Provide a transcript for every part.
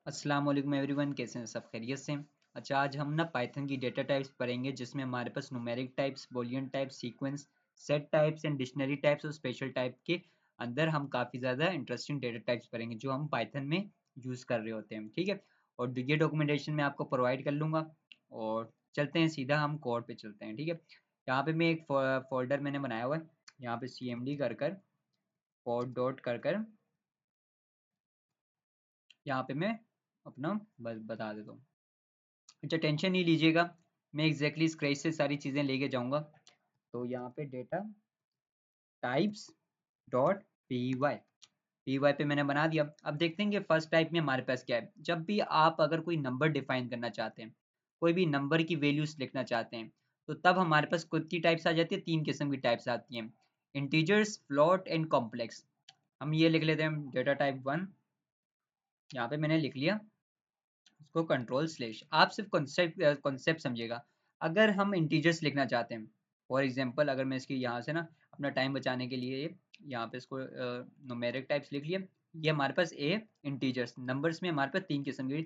अस्सलाम वालेकुम एवरीवन, कैसे हैं सब खैरियत से। अच्छा, आज हम ना पाइथन की डेटा टाइप्स पढ़ेंगे जिसमें हमारे पास numeric types, Boolean types, sequence, set types and dictionary types और स्पेशल टाइप के अंदर हम काफ़ी ज़्यादा इंटरेस्टिंग डेटा टाइप्स पढ़ेंगे जो हम पाइथन में यूज़ कर रहे होते हैं। ठीक है, और ये डॉक्यूमेंटेशन मैं आपको प्रोवाइड कर लूँगा। और चलते हैं सीधा, हम कोड पे चलते हैं। ठीक है, यहाँ पे मैं एक फोल्डर मैंने बनाया हुआ है, यहाँ पे cmd कर कर कोड डॉट कर यहाँ पे मैं अपना बता देता हूँ। अच्छा, टेंशन नहीं लीजिएगा, मैं एग्जैक्टली स्क्रैच से सारी चीज़ें लेके जाऊंगा। तो यहाँ पे data types dot P Y पे मैंने बना दिया। अब देखते हैं कि फर्स्ट टाइप में हमारे पास क्या है। जब भी आप अगर कोई नंबर डिफाइन करना चाहते हैं, कोई भी नंबर की वैल्यूज लिखना चाहते हैं, तो तब हमारे पास खुद की टाइप्स आ जाती है। तीन किस्म की टाइप्स आती हैं, इंटीजर्स, फ्लोट एंड कॉम्प्लेक्स। हम ये लिख लेते हैं डेटा टाइप 1, यहाँ पे मैंने लिख लिया उसको कंट्रोल स्लैश। आप सिर्फ कॉन्सेप्ट कॉन्सेप्ट समझिएगा। अगर हम इंटीजर्स लिखना चाहते हैं, फॉर एग्जांपल अगर मैं इसकी यहाँ से ना अपना टाइम बचाने के लिए यहाँ पे इसको न्यूमेरिक टाइप्स लिख लिया। ये हमारे पास ए इंटीजर्स, नंबर्स में हमारे पास तीन किस्म की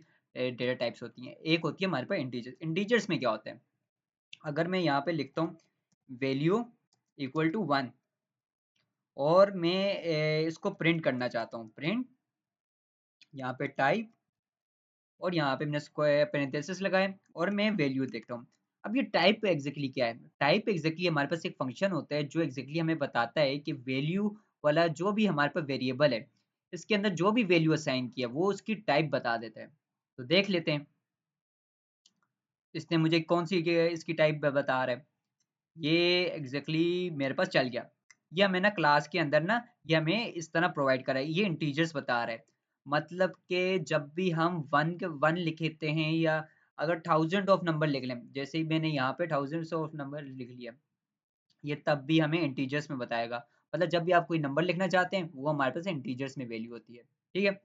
डेटा टाइप्स होती हैं। एक होती है हमारे पास इंटीजर्स। इंटीजर्स में क्या होता है, अगर मैं यहाँ पे लिखता हूँ वैल्यू इक्वल टू 1 और मैं इसको प्रिंट करना चाहता हूँ, प्रिंट यहाँ पे टाइप और यहाँ पे मैंने स्क्वायर पेरेंथेसिस लगाए और मैं वैल्यू देखता हूँ। अब ये टाइप एग्जैक्टली क्या है? टाइप एग्जैक्टली हमारे पास एक फंक्शन होता है जो एग्जैक्टली हमें बताता है कि वैल्यू वाला जो भी हमारे पास वेरिएबल है, इसके अंदर जो भी वैल्यू असाइन किया वो उसकी टाइप बता देता है। तो देख लेते हैं इसने मुझे कौन सी इसकी टाइप बता रहा है। ये एग्जैक्टली मेरे पास चल गया। ये हमें ना क्लास के अंदर ना ये हमें इस तरह प्रोवाइड करा है। ये इंटीजर्स बता रहा है, मतलब कि जब भी हम वन लिखते हैं या अगर थाउजेंड ऑफ नंबर लिख लें, जैसे ही मैंने यहाँ पे थाउजेंड्स ऑफ नंबर लिख लिया, ये तब भी हमें इंटीजर्स में बताएगा। मतलब जब भी आप कोई नंबर लिखना चाहते हैं वो हमारे पास इंटीजर्स में वैल्यू होती है। ठीक है,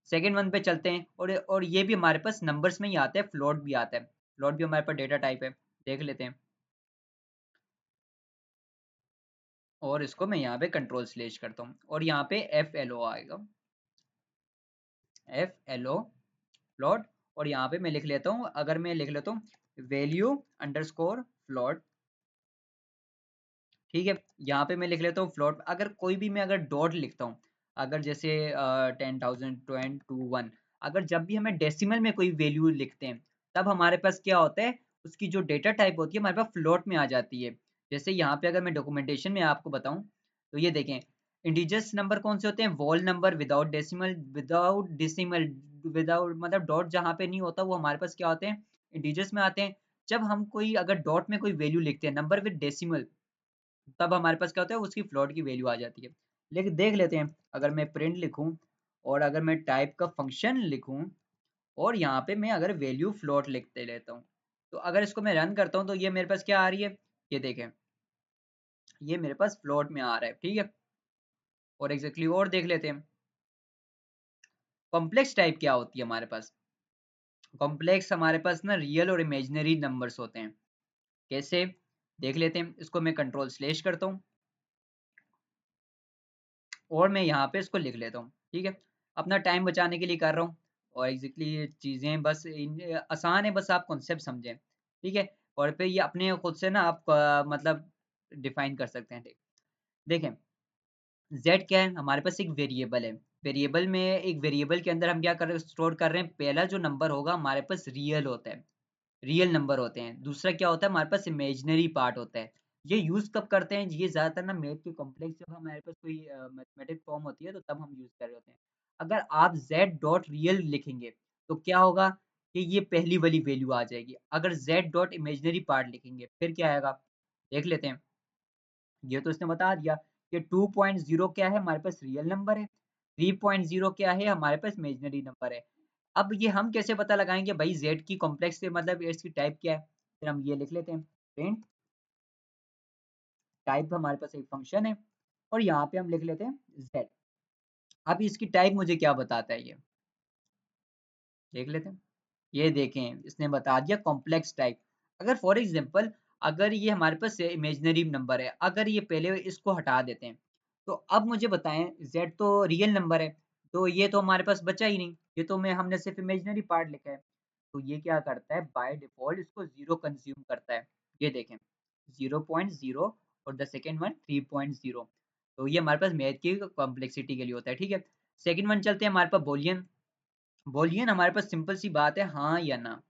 सेकेंड वन पे चलते हैं। और ये भी हमारे पास नंबर्स में ही आता है, फ्लोट भी आता है। फ्लोट भी हमारे पास डेटा टाइप है, देख लेते हैं। और इसको मैं यहाँ पे कंट्रोल स्लेश करता हूँ और यहाँ पे एफ एल ओ आएगा, एफ एल ओ फ्लोट। और यहाँ पे मैं लिख लेता हूँ, अगर मैं लिख लेता हूँ वैल्यू अंडरस्कोर फ्लोट। ठीक है, यहाँ पे मैं लिख लेता हूँ फ्लोट। अगर कोई भी मैं अगर डॉट लिखता हूँ, अगर जैसे 10,021, अगर जब भी हमें डेसिमल में कोई वैल्यू लिखते हैं तब हमारे पास क्या होता है, उसकी जो डेटा टाइप होती है हमारे पास फ्लोट में आ जाती है। जैसे यहाँ पे अगर मैं डॉक्यूमेंटेशन में आपको बताऊं तो ये देखें, इंटीजर्स नंबर कौन से होते हैं, wall number without decimal, without decimal, without मतलब डॉट जहाँ पे नहीं होता वो हमारे पास क्या होते हैं, इंटीजर्स में आते हैं। जब हम कोई अगर डॉट में कोई वैल्यू लिखते हैं नंबर विद डेसिमल, तब हमारे पास क्या होता है, उसकी फ्लोट की वैल्यू आ जाती है। लेकिन देख लेते हैं, अगर मैं प्रिंट लिखूं और अगर मैं टाइप का फंक्शन लिखूं और यहाँ पे मैं अगर वैल्यू फ्लोट लिखते लेता हूँ, तो अगर इसको मैं रन करता हूँ तो ये मेरे पास क्या आ रही है, ये देखें, ये मेरे पास फ्लोट में आ रहा है। ठीक है, और एग्जैक्टली और देख लेते हैं कॉम्प्लेक्स टाइप क्या होती है हमारे पास। कॉम्प्लेक्स हमारे पास ना रियल और इमेजिनरी नंबर्स होते हैं। कैसे, देख लेते हैं। इसको मैं कंट्रोल स्लेश करता हूँ और मैं यहाँ पे इसको लिख लेता हूँ। ठीक है, अपना टाइम बचाने के लिए कर रहा हूँ। और एग्जैक्टली ये चीज़ें बस आसान है, बस आप कॉन्सेप्ट समझें। ठीक है, और फिर ये अपने खुद से ना आप मतलब डिफाइन कर सकते हैं। देखें, z क्या है, हमारे पास एक वेरिएबल है। वेरिएबल में एक वेरिएबल के अंदर हम क्या कर रहे हैं, स्टोर कर रहे हैं। पहला जो नंबर होगा हमारे पास रियल होता है, रियल नंबर होते हैं। दूसरा क्या होता है, हमारे पास इमेजिनरी पार्ट होता है। ये यूज कब करते हैं, ये ज्यादातर ना मैथ के कॉम्प्लेक्स जब हमारे पास कोई मैथमेटिक फॉर्म होती है तो तब हम यूज कर रहे होते हैं। अगर आप z डॉट रियल लिखेंगे तो क्या होगा कि ये पहली वाली वैल्यू आ जाएगी। अगर z डॉट इमेजिनरी पार्ट लिखेंगे फिर क्या आएगा, देख लेते हैं। ये तो इसने बता दिया कि 2.0 क्या है, हमारे पास रियल नंबर है। 3.0 क्या है, हमारे पास इमेजिनरी नंबर है। अब ये हम कैसे पता लगाएंगे भाई z की कॉम्प्लेक्स से मतलब इसकी टाइप क्या है। फिर हम ये लिख लेते हैं, प्रिंट टाइप हमारे पास एक फंक्शन है और यहाँ पे हम लिख लेते हैं z। अब इसकी टाइप मुझे क्या बताता है, ये देख लेते हैं। ये देखें, इसने बता दिया कॉम्प्लेक्स टाइप। अगर फॉर एग्जांपल अगर ये हमारे पास इमेजिनरी नंबर है, अगर ये पहले इसको हटा देते हैं तो अब मुझे बताएं, z तो रियल नंबर है तो ये तो हमारे पास बचा ही नहीं। ये तो मैं हमने सिर्फ इमेजिनरी पार्ट लिखा है। तो ये क्या करता है, बाय डिफॉल्ट इसको 0 कंज्यूम करता है। ये देखें 0.0 और द सेकेंड वन 3.0। तो ये हमारे पास मैथ की कॉम्प्लेक्सिटी के लिए होता है, ठीक है। सेकेंड वन चलते हैं हमारे पास बोलियन। बोलियन हमारे पास सिंपल सी बात है, हाँ या ना,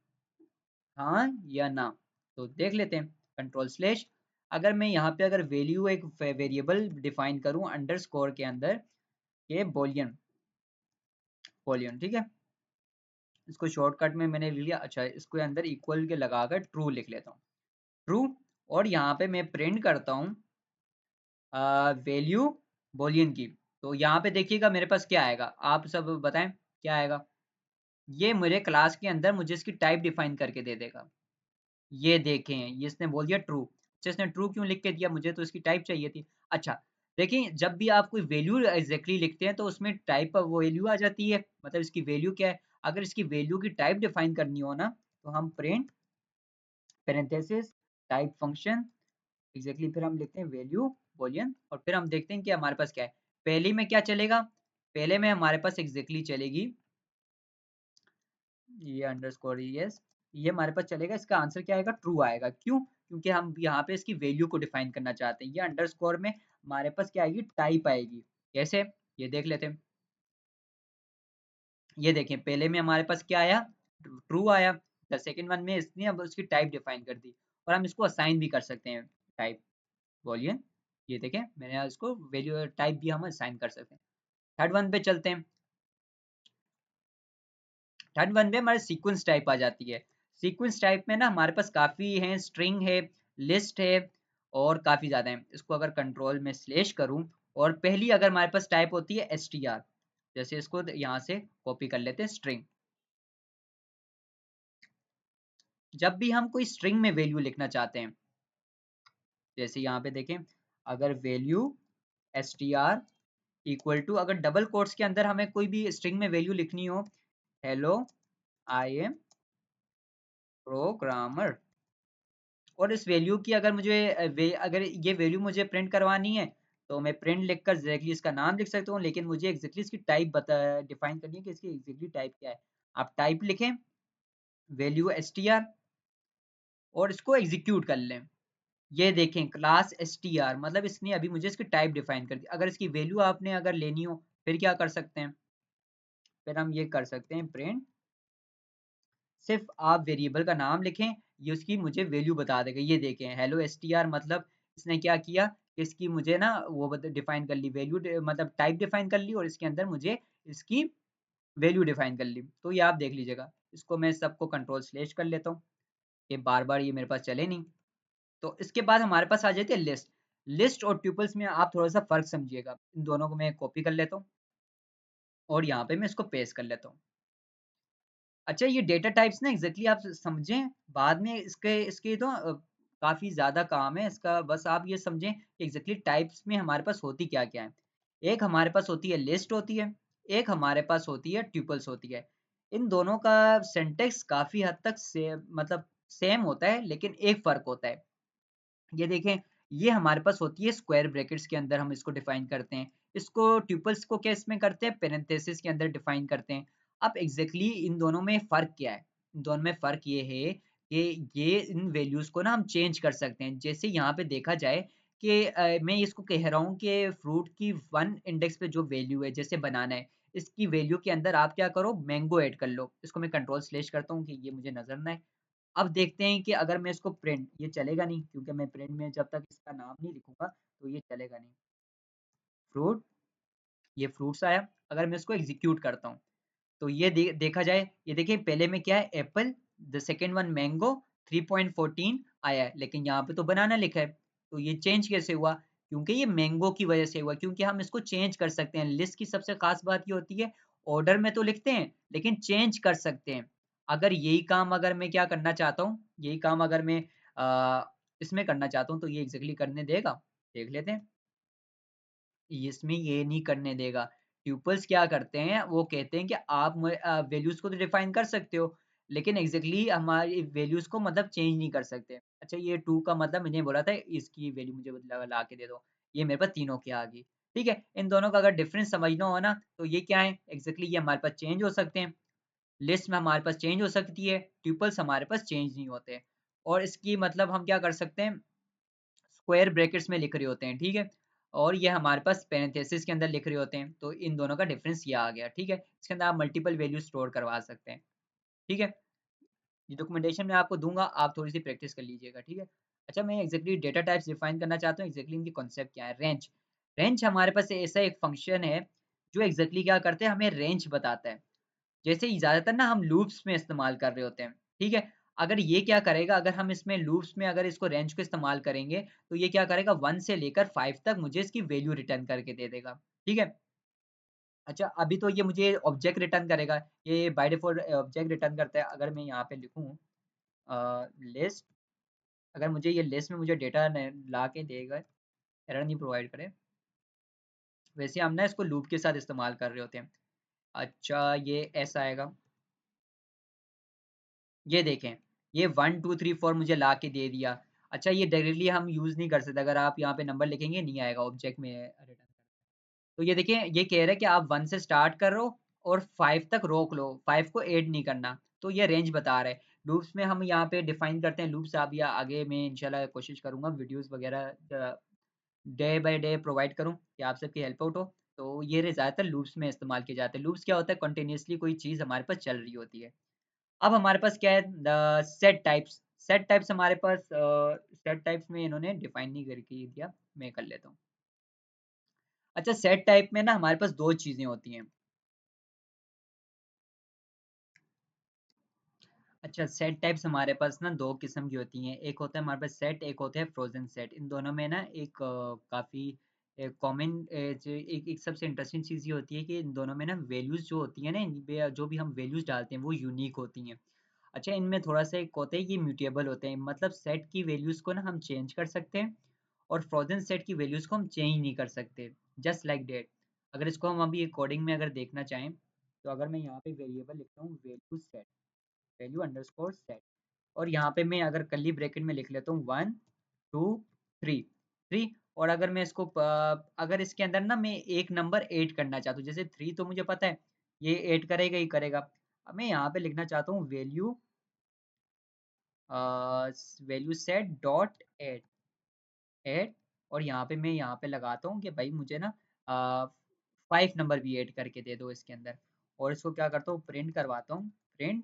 हाँ या ना। तो देख लेते हैं, कंट्रोल स्लैश, अगर मैं यहाँ पे अगर वैल्यू एक वेरिएबल डिफाइन करूँ अंडरस्कोर के अंदर, ये बोलियन, बोलियन, ठीक है। इसको शॉर्टकट में मैंने ले लिया। अच्छा, इसको अंदर इक्वल के लगाकर ट्रू लिख लेता हूँ, ट्रू। और यहाँ पे मैं प्रिंट करता हूँ वैल्यू बोलियन की। तो यहाँ पे देखिएगा मेरे पास क्या आएगा, आप सब बताएं क्या आएगा। ये मेरे क्लास के अंदर मुझे इसकी टाइप डिफाइन करके दे देगा। ये देखें, ये इसने बोल दिया ट्रू। अच्छा, इसने ट्रू क्यों लिख के दिया, मुझे तो इसकी टाइप चाहिए थी। अच्छा, देखिए जब भी आप कोई वैल्यू एग्जैक्टली लिखते हैं तो उसमें टाइप ऑफ वैल्यू आ जाती है, मतलब इसकी वैल्यू क्या है। अगर इसकी वैल्यू की टाइप डिफाइन करनी हो ना, तो हम print parenthesis type function exactly, फिर हम लिखते हैं वैल्यू बूलियन, और फिर हम देखते हैं कि हमारे पास क्या है। पहले में क्या चलेगा, पहले में हमारे पास एग्जैक्टली चलेगी ये अंडरस्कोर यस, ये हमारे पास चलेगा। इसका आंसर क्या आएगा, ट्रू आएगा। क्यों, क्योंकि हम यहाँ पे इसकी वैल्यू को डिफाइन करना चाहते हैं। ये अंडरस्कोर में हमारे पास क्या आएगी, टाइप आएगी। कैसे, ये देख लेते हैं। ये देखें, पहले में हमारे पास क्या आया, ट्रू आया। द सेकेंड वन में इसने अब उसकी टाइप डिफाइन कर दी, और हम इसको असाइन भी कर सकते हैं टाइप बूलियन। ये देखें, मैंने इसको वैल्यू टाइप भी हम असाइन कर सकते हैं। थर्ड वन पे चलते हैं। थर्ड वन में हमारे सीक्वेंस टाइप आ जाती है। सीक्वेंस टाइप में ना हमारे पास काफी है, स्ट्रिंग है, लिस्ट है, और काफी ज्यादा है। इसको अगर कंट्रोल में स्लैश करूं, और पहली अगर हमारे पास टाइप होती है str, जैसे इसको यहाँ से कॉपी कर लेते हैं स्ट्रिंग। जब भी हम कोई स्ट्रिंग में वैल्यू लिखना चाहते हैं, जैसे यहाँ पे देखें, अगर वैल्यू str इक्वल टू, अगर डबल कोट्स के अंदर हमें कोई भी स्ट्रिंग में वैल्यू लिखनी हो, हेलो आई एम प्रोग्रामर, और इस वैल्यू की अगर मुझे अगर ये वैल्यू मुझे प्रिंट करवानी है, तो मैं प्रिंट लिखकर एग्जैक्टली इसका नाम लिख सकता हूँ, लेकिन मुझे एग्जैक्टली इसकी टाइप बता डिफाइन करनी है कि इसकी एग्जैक्टली टाइप क्या है। आप टाइप लिखें वैल्यू str, और इसको एग्जीक्यूट कर लें। ये देखें क्लास str, मतलब इसने अभी मुझे इसकी टाइप डिफाइन कर दी। अगर इसकी वैल्यू आपने अगर लेनी हो, फिर क्या कर सकते हैं, फिर हम ये कर सकते हैं प्रिंट, सिर्फ आप वेरिएबल का नाम लिखें, ये उसकी मुझे वैल्यू बता देगा। ये देखें हेलो str, मतलब इसने क्या किया, इसकी मुझे ना वो डिफाइन कर ली वैल्यू, मतलब टाइप डिफाइन कर ली, और इसके अंदर मुझे इसकी वैल्यू डिफाइन कर ली। तो ये आप देख लीजिएगा। इसको मैं सबको कंट्रोल स्लैश कर लेता हूँ, ये बार बार ये मेरे पास चले नहीं। तो इसके बाद हमारे पास आ जाती है लिस्ट। लिस्ट और ट्यूपल्स में आप थोड़ा सा फर्क समझिएगा। इन दोनों को मैं कॉपी कर लेता हूँ, और यहाँ पे मैं इसको पेस्ट कर लेता हूँ। अच्छा, ये डेटा टाइप्स ना एग्जैक्टली आप समझें, बाद में इसके इसके तो काफी ज्यादा काम है इसका। बस आप ये समझें कि एग्जैक्टली टाइप्स में हमारे पास होती क्या क्या है। एक हमारे पास होती है लिस्ट होती है, एक हमारे पास होती है ट्यूपल्स होती है। इन दोनों का सिंटेक्स काफी हद तक मतलब सेम होता है, लेकिन एक फर्क होता है। ये देखें, ये हमारे पास होती है स्क्वायर ब्रैकेट्स के अंदर हम इसको डिफाइन करते हैं। इसको ट्यूपल्स को क्या इसमें करते हैं, पेरेंथेसिस के अंदर डिफाइन करते हैं। अब एग्जैक्टली इन दोनों में फ़र्क क्या है, इन दोनों में फ़र्क ये है कि ये इन वैल्यूज़ को ना हम चेंज कर सकते हैं। जैसे यहाँ पे देखा जाए कि मैं इसको कह रहा हूँ कि फ्रूट की 1 इंडेक्स पे जो वैल्यू है, जैसे बनाना है, इसकी वैल्यू के अंदर आप क्या करो, मैंगो ऐड कर लो। इसको मैं कंट्रोल स्लैश करता हूँ कि ये मुझे नज़र ना आए। अब देखते हैं कि अगर मैं इसको प्रिंट, ये चलेगा नहीं, क्योंकि मैं प्रिंट में जब तक इसका नाम नहीं लिखूंगा तो ये चलेगा नहीं। फ्रूट, ये फ्रूट्स आया। अगर मैं इसको एग्जीक्यूट करता हूँ, तो ये देखा जाए, ये देखिए पहले में क्या है, Apple, the second one mango, 3.14 आया है, लेकिन यहाँ पे तो बनाना लिखा है। तो ये चेंज कैसे हुआ, क्योंकि ये मैंगो की वजह से हुआ, क्योंकि हम इसको चेंज कर सकते हैं। लिस्ट की सबसे खास बात ये होती है, ऑर्डर में तो लिखते हैं लेकिन चेंज कर सकते हैं। अगर यही काम अगर मैं क्या करना चाहता हूँ, यही काम अगर मैं इसमें करना चाहता हूँ, तो ये एग्जैक्टली करने देगा, देख लेते हैं। इसमें ये नहीं करने देगा। ट्यूपल्स क्या करते हैं, वो कहते हैं कि आप वैल्यूज को तो डिफाइन कर सकते हो, लेकिन एग्जैक्टली हमारी वैल्यूज को मतलब चेंज नहीं कर सकते। अच्छा, ये टू का मतलब मैंने बोला था इसकी वैल्यू मुझे ला के दे दो, ये मेरे पास तीनों की आ गई। ठीक है। इन दोनों का अगर डिफरेंस समझना हो ना तो ये क्या है एग्जैक्टली, ये हमारे पास चेंज हो सकते हैं, लिस्ट में हमारे पास चेंज हो सकती है, ट्यूपल्स हमारे पास चेंज नहीं होते। और इसकी मतलब हम क्या कर सकते हैं, स्क्वायर ब्रैकेट्स में लिख रहे होते हैं, ठीक है। और ये हमारे पास पैरेंथेसिस के अंदर लिख रहे होते हैं, तो इन दोनों का डिफरेंस ये आ गया, ठीक है। इसके अंदर आप मल्टीपल वैल्यू स्टोर करवा सकते हैं, ठीक है। ये डॉक्यूमेंटेशन मैं आपको दूंगा, आप थोड़ी सी प्रैक्टिस कर लीजिएगा, ठीक है। अच्छा, मैं एक्जेक्टली डेटा टाइप्स डिफाइन करना चाहता हूँ, एक्जेक्टली इनकी कॉन्सेप्ट क्या है। रेंज, रेंज हमारे पास ऐसा एक फंक्शन है जो एक्जेक्टली क्या करते हैं, हमें रेंज बताता है। जैसे ज़्यादातर ना हम लूप्स में इस्तेमाल कर रहे होते हैं, ठीक है। अगर ये क्या करेगा, अगर हम इसमें लूप्स में अगर इसको रेंज को इस्तेमाल करेंगे तो ये क्या करेगा, 1 से लेकर 5 तक मुझे इसकी वैल्यू रिटर्न करके दे देगा, ठीक है। अच्छा, अभी तो ये मुझे ऑब्जेक्ट रिटर्न करेगा, ये बाय डिफॉल्ट ऑब्जेक्ट रिटर्न करता है। अगर मैं यहाँ पे लिखूँ लिस्ट, अगर मुझे ये लिस्ट में मुझे डेटा ला के देगा, एरर नहीं प्रोवाइड करे, वैसे हम ना इसको लूप के साथ इस्तेमाल कर रहे होते हैं। अच्छा, ये ऐसा आएगा, ये देखें, ये 1 2 3 4 मुझे ला के दे दिया। अच्छा, ये डायरेक्टली हम यूज़ नहीं कर सकते, अगर आप यहाँ पे नंबर लिखेंगे नहीं आएगा, ऑब्जेक्ट में रिटर्न। तो ये देखिए, ये कह रहा है कि आप 1 से स्टार्ट करो और 5 तक रोक लो, 5 को ऐड नहीं करना, तो ये रेंज बता रहा है। लूप्स में हम यहाँ पे डिफाइन करते हैं लूप्स, आप या आगे मैं इंशाल्लाह कोशिश करूँगा वीडियोस वगैरह डे बाय डे प्रोवाइड करूँ कि आप सबकी हेल्प आउट हो। तो ये ज़्यादातर लूप्स में इस्तेमाल किए जाते हैं। लूप्स क्या होता है, कंटिन्यूअसली कोई चीज़ हमारे पास चल रही होती है। अब हमारे पास क्या है, सेट टाइप्स। सेट टाइप्स हमारे पास सेट टाइप्स में इन्होंने डिफाइन नहीं करके दिया, मैं कर लेता हूँ। अच्छा, सेट टाइप में ना हमारे पास दो चीजें होती हैं। अच्छा, सेट टाइप्स हमारे पास ना दो किस्म की होती हैं, एक होता है हमारे पास सेट, एक होता है फ्रोजन सेट। इन दोनों में ना एक काफी कॉमन एक सबसे इंटरेस्टिंग चीज ये होती है कि इन दोनों में ना वैल्यूज जो होती है ना, इन पे जो भी हम वैल्यूज डालते हैं वो यूनिक होती हैं। अच्छा, इनमें थोड़ा सा एक होता है, ये म्यूटेबल होते हैं, मतलब सेट की वैल्यूज को ना हम चेंज कर सकते हैं और फ्रोजन सेट की वैल्यूज को हम चेंज नहीं कर सकते, जस्ट लाइक डेट। अगर इसको हम अभी कोडिंग में अगर देखना चाहें, तो अगर मैं यहाँ पे वेरिएबल लिखता हूँ value set, value underscore set, और यहाँ पे मैं अगर कर्ली ब्रैकेट में लिख लेता हूँ 1 2 3 3, और अगर मैं इसको अगर इसके अंदर ना मैं एक नंबर ऐड करना चाहता हूँ, जैसे 3 तो मुझे पता है ये ऐड करेगा ही करेगा। अब मैं यहाँ पे लिखना चाहता हूँ value value set dot add add, और यहाँ पे मैं यहाँ पे लगाता हूँ कि भाई मुझे ना 5 नंबर भी ऐड करके दे दो इसके अंदर, और इसको क्या करता हूँ, प्रिंट करवाता हूँ, प्रिंट,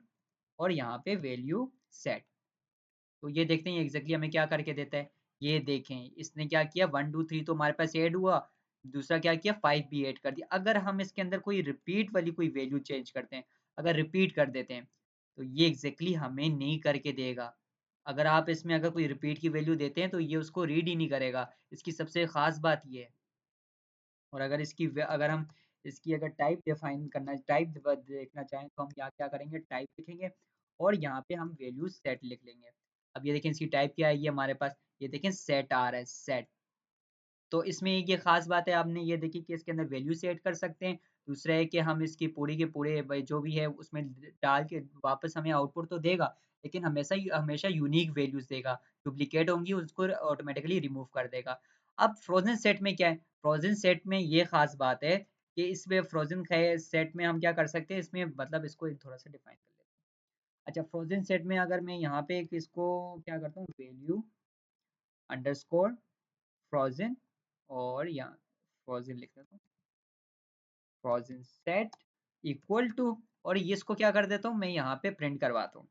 और यहाँ पे वैल्यू सेट। तो ये देखते हैं एग्जैक्टली हमें क्या करके देता है। ये देखें, इसने क्या किया, 1 2 3 तो हमारे पास ऐड हुआ, दूसरा क्या किया, 5 भी ऐड कर दिया। अगर हम इसके अंदर कोई रिपीट वाली कोई वैल्यू चेंज करते हैं, अगर रिपीट कर देते हैं, तो ये एग्जैक्टली हमें नहीं करके देगा। अगर आप इसमें अगर कोई रिपीट की वैल्यू देते हैं तो ये उसको रीड ही नहीं करेगा, इसकी सबसे खास बात ये है। और अगर अगर हम इसकी अगर टाइप डिफाइन करना, टाइप देखना चाहें, तो हम यहाँ क्या करेंगे, टाइप लिखेंगे और यहाँ पे हम वैल्यू सेट लिख लेंगे। अब ये देखें इसकी टाइप क्या आएगी हमारे पास, ये देखें सेट आ रहा है, सेट। तो इसमें ये खास बात है, आपने ये देखी कि इसके अंदर वैल्यू सेट कर सकते हैं। दूसरा है कि हम इसकी पूरी के पूरे जो भी है उसमें डाल के वापस हमें आउटपुट तो देगा, लेकिन हमेशा यूनिक वैल्यूज देगा, डुप्लीकेट होंगी उसको ऑटोमेटिकली रिमूव कर देगा। अब फ्रोजन सेट में क्या है, फ्रोजन सेट में ये खास बात है कि इसमें फ्रोजन सेट में हम क्या कर सकते हैं, इसमें मतलब इसको एक थोड़ा सा डिफाइन कर लेते हैं। अच्छा, फ्रोजन सेट में अगर मैं यहाँ पे एक इसको क्या करता हूँ, वैल्यू अंडरस्कोर फ्रोजन, और यहाँ फ्रोजन लिख देता हूँ, फ्रोजन सेट इक्वल टू, और ये इसको क्या कर देता हूँ, मैं यहाँ पे प्रिंट करवाता हूँ।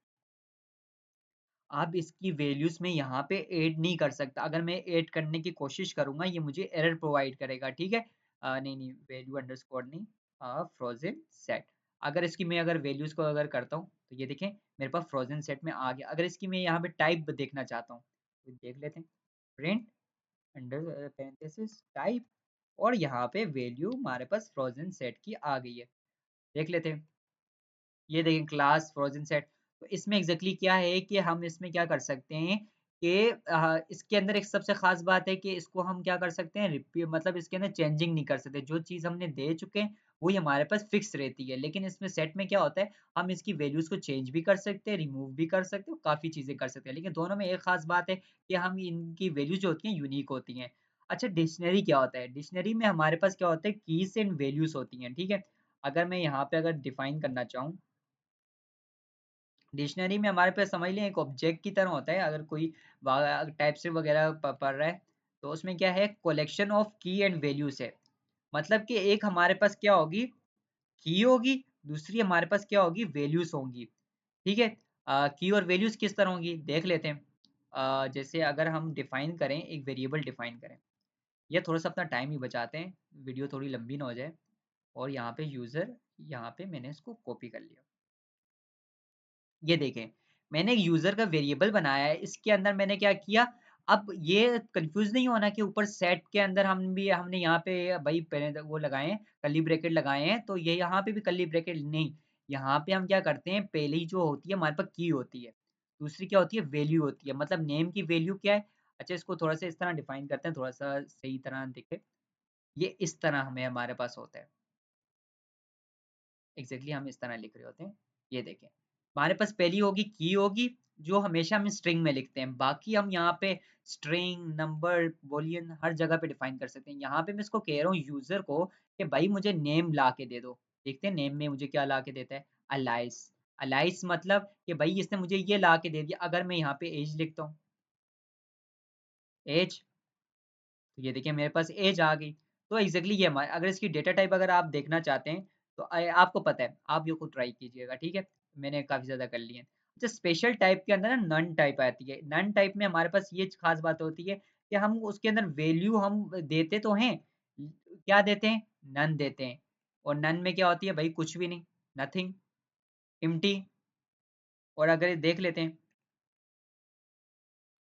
आप इसकी वैल्यूज में यहाँ पे ऐड नहीं कर सकता, अगर मैं ऐड करने की कोशिश करूंगा ये मुझे एरर प्रोवाइड करेगा, ठीक है। नहीं नहीं, वैल्यू अंडरस्कोर नहीं, फ्रोजन सेट। अगर इसकी मैं अगर वैल्यूज को अगर करता हूँ तो ये देखें मेरे पास फ्रोजन सेट में आ गया। अगर इसकी मैं यहाँ पे टाइप देखना चाहता हूँ तो देख लेते हैं, प्रिंट अंडर पैरेंथेसिस टाइप, और यहाँ पे वैल्यू हमारे पास फ्रोजन सेट की आ गई है, देख लेते हैं। ये देखें क्लास फ्रोजन सेट। तो इसमें एग्जैक्टली क्या है कि हम इसमें क्या कर सकते हैं कि इसके अंदर एक सबसे खास बात है कि इसको हम क्या कर सकते हैं, रिपीट, मतलब इसके अंदर चेंजिंग नहीं कर सकते, जो चीज़ हमने दे चुके हैं वही हमारे पास फिक्स रहती है। लेकिन इसमें सेट में क्या होता है, हम इसकी वैल्यूज को चेंज भी कर सकते हैं, रिमूव भी कर सकते हैं, काफ़ी चीज़ें कर सकते हैं। लेकिन दोनों में एक खास बात है कि हम इनकी वैल्यूज जो होती हैं यूनिक होती हैं। अच्छा डिक्शनरी क्या होता है? डिक्शनरी में हमारे पास क्या होता है, कीज एंड वैल्यूज होती हैं, ठीक है। अगर मैं यहाँ पे अगर डिफाइन करना चाहूँ, डिक्शनरी में हमारे पास समझ लें एक ऑब्जेक्ट की तरह होता है। अगर कोई टाइप से वगैरह पढ़ रहा है तो उसमें क्या है, कलेक्शन ऑफ की एंड वैल्यूज है। मतलब कि एक हमारे पास क्या होगी, की होगी, दूसरी हमारे पास क्या होगी, वैल्यूज होंगी, ठीक है। की और वैल्यूज किस तरह होंगी देख लेते हैं। जैसे अगर हम डिफाइन करें, एक वेरिएबल डिफाइन करें, ये थोड़ा सा अपना टाइम ही बचाते हैं, वीडियो थोड़ी लंबी ना हो जाए। और यहाँ पे यूजर, यहाँ पे मैंने इसको कॉपी कर लिया। ये देखें, मैंने एक यूजर का वेरिएबल बनाया है, इसके अंदर मैंने क्या किया, अब ये कंफ्यूज नहीं होना कि ऊपर सेट के अंदर हमने यहाँ पे भाई पहले वो लगाए हैं, कर्ली ब्रैकेट लगाए हैं, तो ये यहाँ पे भी कर्ली ब्रैकेट नहीं। यहाँ पे हम क्या करते हैं, पहली जो होती है हमारे पास की होती है, दूसरी क्या होती है, वैल्यू होती है। मतलब नेम की वैल्यू क्या है। अच्छा इसको थोड़ा सा इस तरह डिफाइन करते हैं, थोड़ा सा सही तरह दिखे। ये इस तरह हमें हमारे पास होता है, एग्जैक्टली हम इस तरह लिख रहे होते हैं। ये देखें, हमारे पास पहली होगी की होगी, जो हमेशा हम स्ट्रिंग में लिखते हैं। बाकी हम यहाँ पे स्ट्रिंग, नंबर, बूलियन हर जगह पे डिफाइन कर सकते हैं। यहाँ पे मैं इसको कह रहा हूँ यूजर को कि भाई मुझे नेम ला के दे दो। देखते हैं नेम में मुझे क्या ला के देता है, अलाइस। अलाइस मतलब कि भाई इसने मुझे ये ला के दे दिया। अगर मैं यहाँ पे एज लिखता हूँ, एज, तो ये देखिए मेरे पास एज आ गई। तो एग्जैक्टली ये हमारे, अगर इसकी डेटा टाइप अगर आप देखना चाहते हैं तो आपको पता है, आप ये खुद ट्राई कीजिएगा, ठीक है। मैंने काफी ज्यादा कर लिए हैं। अच्छा स्पेशल टाइप के अंदर ना नन टाइप आती है। नन टाइप में हमारे पास ये खास बात होती है कि हम उसके अंदर वैल्यू हम देते तो हैं, क्या देते हैं, नन देते हैं। और नन में क्या होती है भाई, कुछ भी नहीं, नथिंग, एम्प्टी। और अगर ये देख लेते हैं,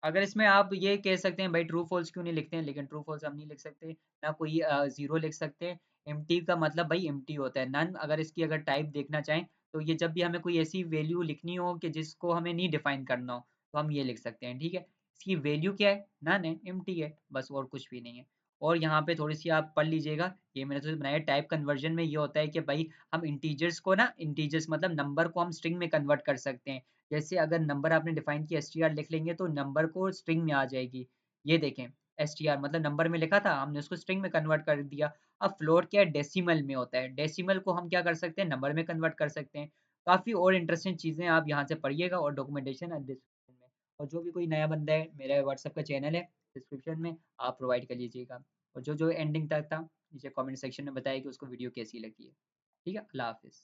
अगर इसमें आप ये कह सकते हैं भाई ट्रू फॉल्स क्यों नहीं लिखते हैं, लेकिन ट्रू फॉल्स हम नहीं लिख सकते, ना कोई जीरो लिख सकते हैं। एम्प्टी का मतलब भाई एम्प्टी होता है। नन अगर इसकी अगर टाइप देखना चाहें तो ये जब भी हमें कोई ऐसी वैल्यू लिखनी हो कि जिसको हमें नहीं डिफाइन करना हो तो हम ये लिख सकते हैं, ठीक है। इसकी वैल्यू क्या है, नन है, एम्प्टी है, बस और कुछ भी नहीं है। और यहाँ पे थोड़ी सी आप पढ़ लीजिएगा, ये मैंने तो बनाया टाइप कन्वर्जन में। ये होता है कि भाई हम इंटीजर्स को ना, इंटीजर्स मतलब नंबर को हम स्ट्रिंग में कन्वर्ट कर सकते हैं। जैसे अगर नंबर आपने डिफाइन किया str लिख लेंगे तो नंबर को स्ट्रिंग में आ जाएगी। ये देखें, str मतलब नंबर में लिखा था, हमने उसको स्ट्रिंग में कन्वर्ट कर दिया। अब फ्लोट क्या है, डेसिमल में होता है, डेसिमल को हम क्या कर सकते हैं, नंबर में कन्वर्ट कर सकते हैं। काफी और इंटरेस्टिंग चीजें आप यहाँ से पढ़िएगा, और डॉक्यूमेंटेशन है डिस्क्रिप्शन में। और जो भी कोई नया बंदा है, मेरा व्हाट्सएप का चैनल है डिस्क्रिप्शन में, आप प्रोवाइड कर लीजिएगा। और जो जो एंडिंग तक था नीचे कमेंट सेक्शन में बताया कि उसको वीडियो कैसी लगी है। ठीक है, अल्लाह हाफिज़।